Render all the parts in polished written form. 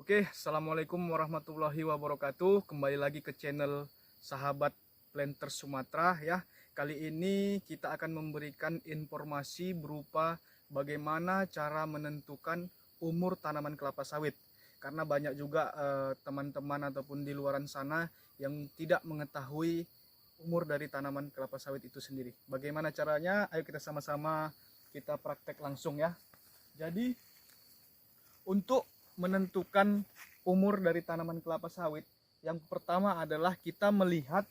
Oke, assalamualaikum warahmatullahi wabarakatuh. Kembali lagi ke channel Sahabat Planter Sumatera ya. Kali ini kita akan memberikan informasi berupa bagaimana cara menentukan umur tanaman kelapa sawit. Karena banyak juga teman-teman ataupun di luaran sana yang tidak mengetahui umur dari tanaman kelapa sawit itu sendiri. Bagaimana caranya? Ayo kita sama-sama kita praktek langsung ya. Jadi untuk menentukan umur dari tanaman kelapa sawit, yang pertama adalah kita melihat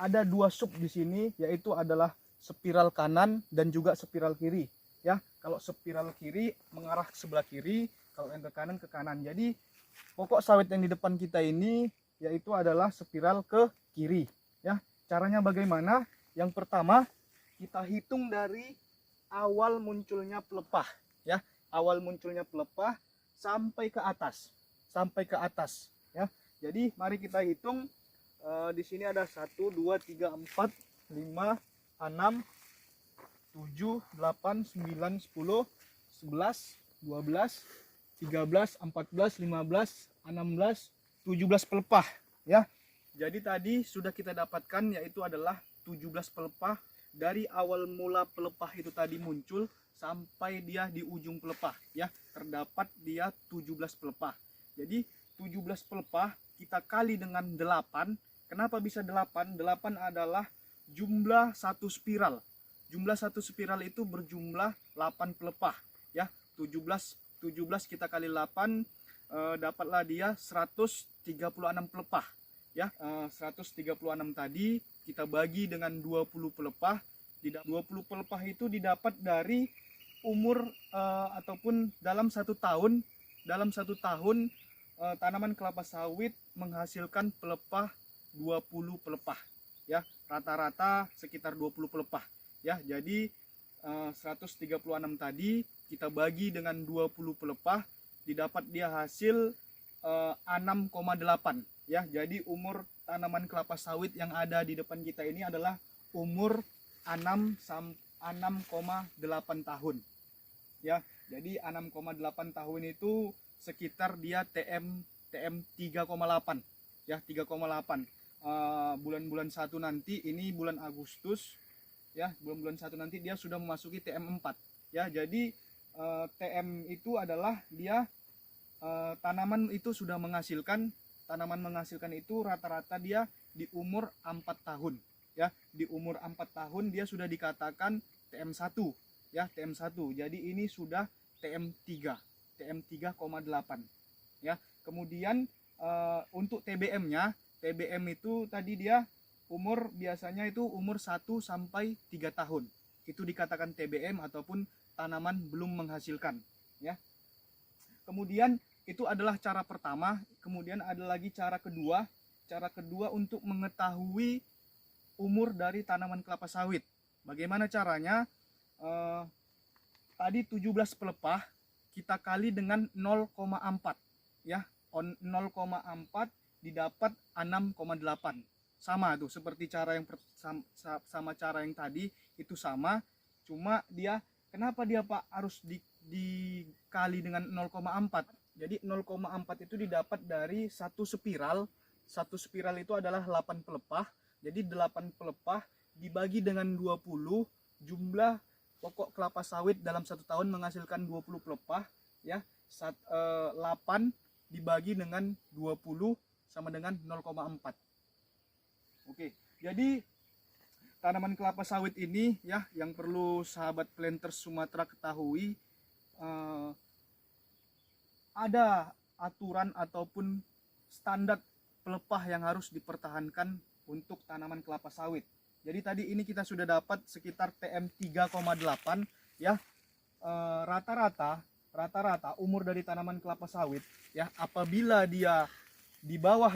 ada dua sub di sini, yaitu adalah spiral kanan dan juga spiral kiri. Ya, kalau spiral kiri mengarah ke sebelah kiri, kalau yang ke kanan ke kanan. Jadi pokok sawit yang di depan kita ini yaitu adalah spiral ke kiri. Ya, caranya bagaimana? Yang pertama kita hitung dari awal munculnya pelepah. Ya, awal munculnya pelepah sampai ke atas ya. Jadi mari kita hitung. Di sini ada 1 2 3 4 5 6 7 8 9 10 11 12 13 14 15 16 17 pelepah ya. Jadi tadi sudah kita dapatkan, yaitu adalah 17 pelepah dari awal mula pelepah itu tadi muncul sampai dia di ujung pelepah ya, terdapat dia 17 pelepah. Jadi 17 pelepah kita kali dengan 8. Kenapa bisa 8? 8 adalah jumlah satu spiral. Jumlah satu spiral itu berjumlah 8 pelepah ya. 17 kita kali 8, dapatlah dia 136 pelepah ya. 136 tadi kita bagi dengan 20 pelepah. 20 pelepah itu didapat dari umur ataupun dalam satu tahun tanaman kelapa sawit menghasilkan pelepah 20 pelepah ya, rata-rata sekitar 20 pelepah ya. Jadi 136 tadi kita bagi dengan 20 pelepah, didapat dia hasil 6,8 ya. Jadi umur tanaman kelapa sawit yang ada di depan kita ini adalah umur 6,8 tahun ya. Jadi 6,8 tahun itu sekitar dia TM 3,8 ya, 3,8. Bulan-bulan 1 nanti, ini bulan Agustus ya, bulan 1 nanti dia sudah memasuki TM 4 ya. Jadi TM itu adalah dia tanaman itu sudah menghasilkan, itu rata-rata dia di umur 4 tahun ya. Di umur 4 tahun dia sudah dikatakan TM1 ya, TM1. Jadi ini sudah TM3, TM3,8 ya. Kemudian untuk TBM-nya, TBM itu tadi dia umur, biasanya itu umur 1 sampai 3 tahun. Itu dikatakan TBM ataupun tanaman belum menghasilkan ya. Kemudian itu adalah cara pertama. Kemudian ada lagi cara kedua. Cara kedua untuk mengetahui umur dari tanaman kelapa sawit. Bagaimana caranya? Tadi 17 pelepah kita kali dengan 0,4 ya. 0,4 didapat 6,8. Sama tuh seperti cara yang sama cara yang tadi, itu sama. Cuma dia kenapa dia Pak harus dikali dengan 0,4? Jadi 0,4 itu didapat dari satu spiral. Satu spiral itu adalah 8 pelepah. Jadi 8 pelepah dibagi dengan 20, jumlah pokok kelapa sawit dalam satu tahun menghasilkan 20 pelepah ya. 8 dibagi dengan 20 sama dengan 0,4. Oke, jadi tanaman kelapa sawit ini ya, yang perlu sahabat Planters Sumatera ketahui, ada aturan ataupun standar pelepah yang harus dipertahankan untuk tanaman kelapa sawit. Jadi tadi ini kita sudah dapat sekitar TM 3,8 ya. Rata-rata umur dari tanaman kelapa sawit ya, apabila dia di bawah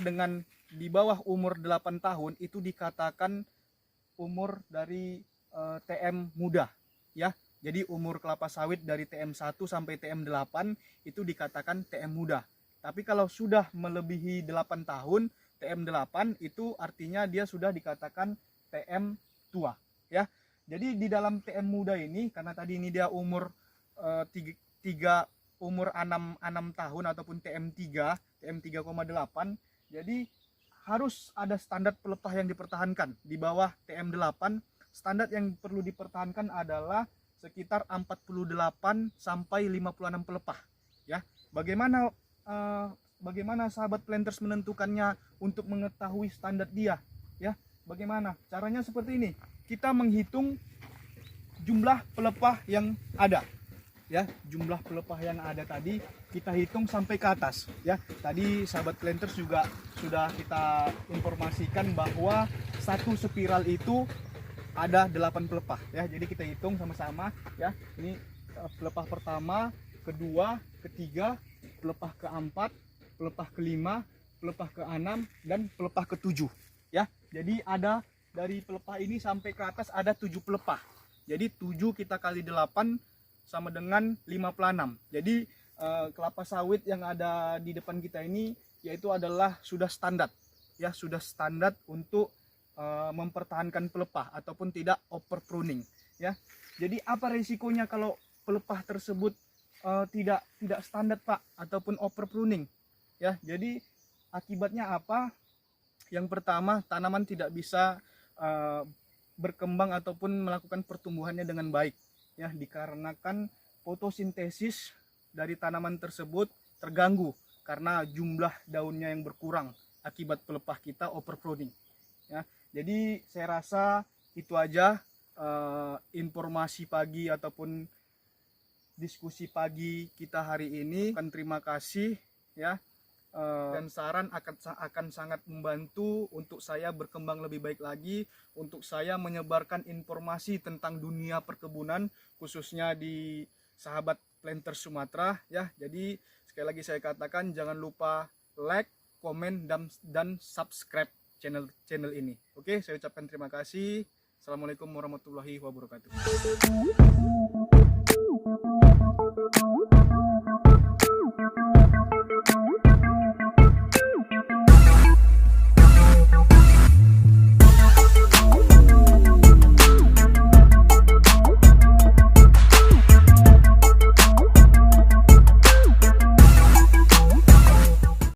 umur 8 tahun itu dikatakan umur dari TM muda ya. Jadi umur kelapa sawit dari TM1 sampai TM8 itu dikatakan TM muda. Tapi kalau sudah melebihi 8 tahun, TM8 itu artinya dia sudah dikatakan TM tua ya. Jadi di dalam TM muda ini, karena tadi ini dia umur 3 umur 6 tahun ataupun TM3, TM 3,8. Jadi harus ada standar pelepah yang dipertahankan. Di bawah TM 8, standar yang perlu dipertahankan adalah sekitar 48 sampai 56 pelepah, ya. Bagaimana sahabat planters menentukannya untuk mengetahui standar dia, ya? Bagaimana caranya? Seperti ini, kita menghitung jumlah pelepah yang ada, ya. Jumlah pelepah yang ada tadi kita hitung sampai ke atas, ya. Tadi sahabat planters juga sudah kita informasikan bahwa satu spiral itu ada 8 pelepah, ya. Jadi kita hitung sama-sama, ya. Ini pelepah pertama, kedua, ketiga, pelepah keempat, pelepah kelima, pelepah keenam, dan pelepah ketujuh, ya. Jadi ada dari pelepah ini sampai ke atas ada 7 pelepah. Jadi 7 kita kali 8 sama dengan 56. Jadi kelapa sawit yang ada di depan kita ini yaitu adalah sudah standar, ya, sudah standar untuk mempertahankan pelepah ataupun tidak over pruning, ya. Jadi apa resikonya kalau pelepah tersebut tidak standar, Pak, ataupun over pruning, ya? Jadi akibatnya apa? Yang pertama, tanaman tidak bisa berkembang ataupun melakukan pertumbuhannya dengan baik, ya, dikarenakan fotosintesis dari tanaman tersebut terganggu karena jumlah daunnya yang berkurang akibat pelepah kita over pruning, ya. Jadi saya rasa itu aja informasi pagi ataupun diskusi pagi kita hari ini. Terima kasih, ya. Dan saran akan sangat membantu untuk saya berkembang lebih baik lagi, untuk saya menyebarkan informasi tentang dunia perkebunan khususnya di sahabat planters Sumatera, ya. Jadi sekali lagi saya katakan, jangan lupa like, komen, dan subscribe channel ini. Oke, saya ucapkan terima kasih. Assalamualaikum warahmatullahi wabarakatuh.